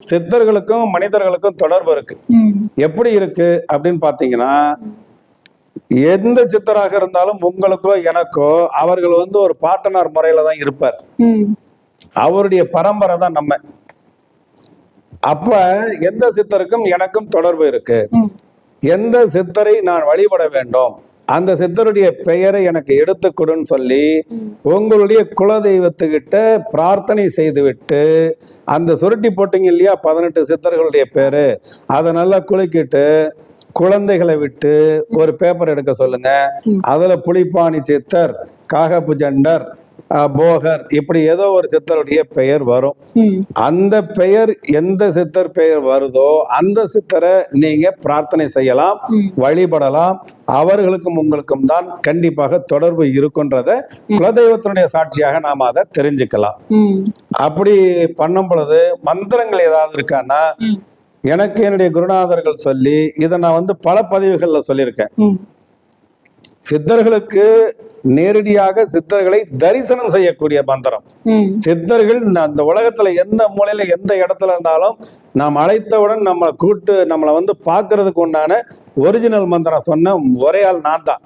சித்தர்களுக்கும் மனிதர்களுக்கும் தொடர்பு இருக்கு. எப்படி இருக்கு அப்படின்னு பாத்தீங்கன்னா, எந்த சித்தராக இருந்தாலும் உங்களுக்கோ எனக்கோ அவர்கள் ஒரு பாட்டனார் முறையில தான் இருப்பார். அவருடைய பரம்பரை தான் நம்ம. அப்ப எந்த சித்தருக்கும் எனக்கும் தொடர்பு இருக்கு. எந்த சித்தரை நான் வழிபட வேண்டும், அந்த சித்தருடைய பெயரை எனக்கு எடுத்து கொடுன்னு சொல்லி உங்களுடைய குலதெய்வத்துக்கிட்ட பிரார்த்தனை செய்துவிட்டு, அந்த சுருட்டி போட்டீங்க இல்லையா 18 சித்தர்களுடைய பேரு, அதை நல்லா குலுக்கிட்டு குழந்தைகளை விட்டு ஒரு பேப்பர் எடுக்க சொல்லுங்க. அதுல புலிப்பாணி சித்தர், காகபுஜண்டர், போகர், இப்படி ஏதோ ஒரு சித்தருடைய பெயர் வரும். அந்த பெயர் எந்த சித்தர் பெயர் வருதோ அந்த சித்தரை நீங்க பிரார்த்தனை செய்யலாம், வழிபடலாம். அவர்களுக்கும் உங்களுக்கும் தான் கண்டிப்பாக தொடர்பு இருக்குன்றத குலதெய்வத்தினுடைய சாட்சியாக நாம அதை தெரிஞ்சுக்கலாம். அப்படி பண்ணும் பொழுது மந்திரங்கள் ஏதாவது இருக்கான்னா, எனக்கு என்னுடைய குருநாதர்கள் சொல்லி இதை நான் பல பதிவுகள்ல சொல்லியிருக்கேன். சித்தர்களுக்கு நேரடியாக சித்தர்களை தரிசனம் செய்யக்கூடிய மந்திரம். சித்தர்கள் அந்த உலகத்துல எந்த மூலையில எந்த இடத்துல இருந்தாலும் நாம் அழைத்தவுடன் நம்மளை பாக்குறதுக்கு உண்டான ஒரிஜினல் மந்திரம் சொன்ன ஒரே ஆள் நான் தான்.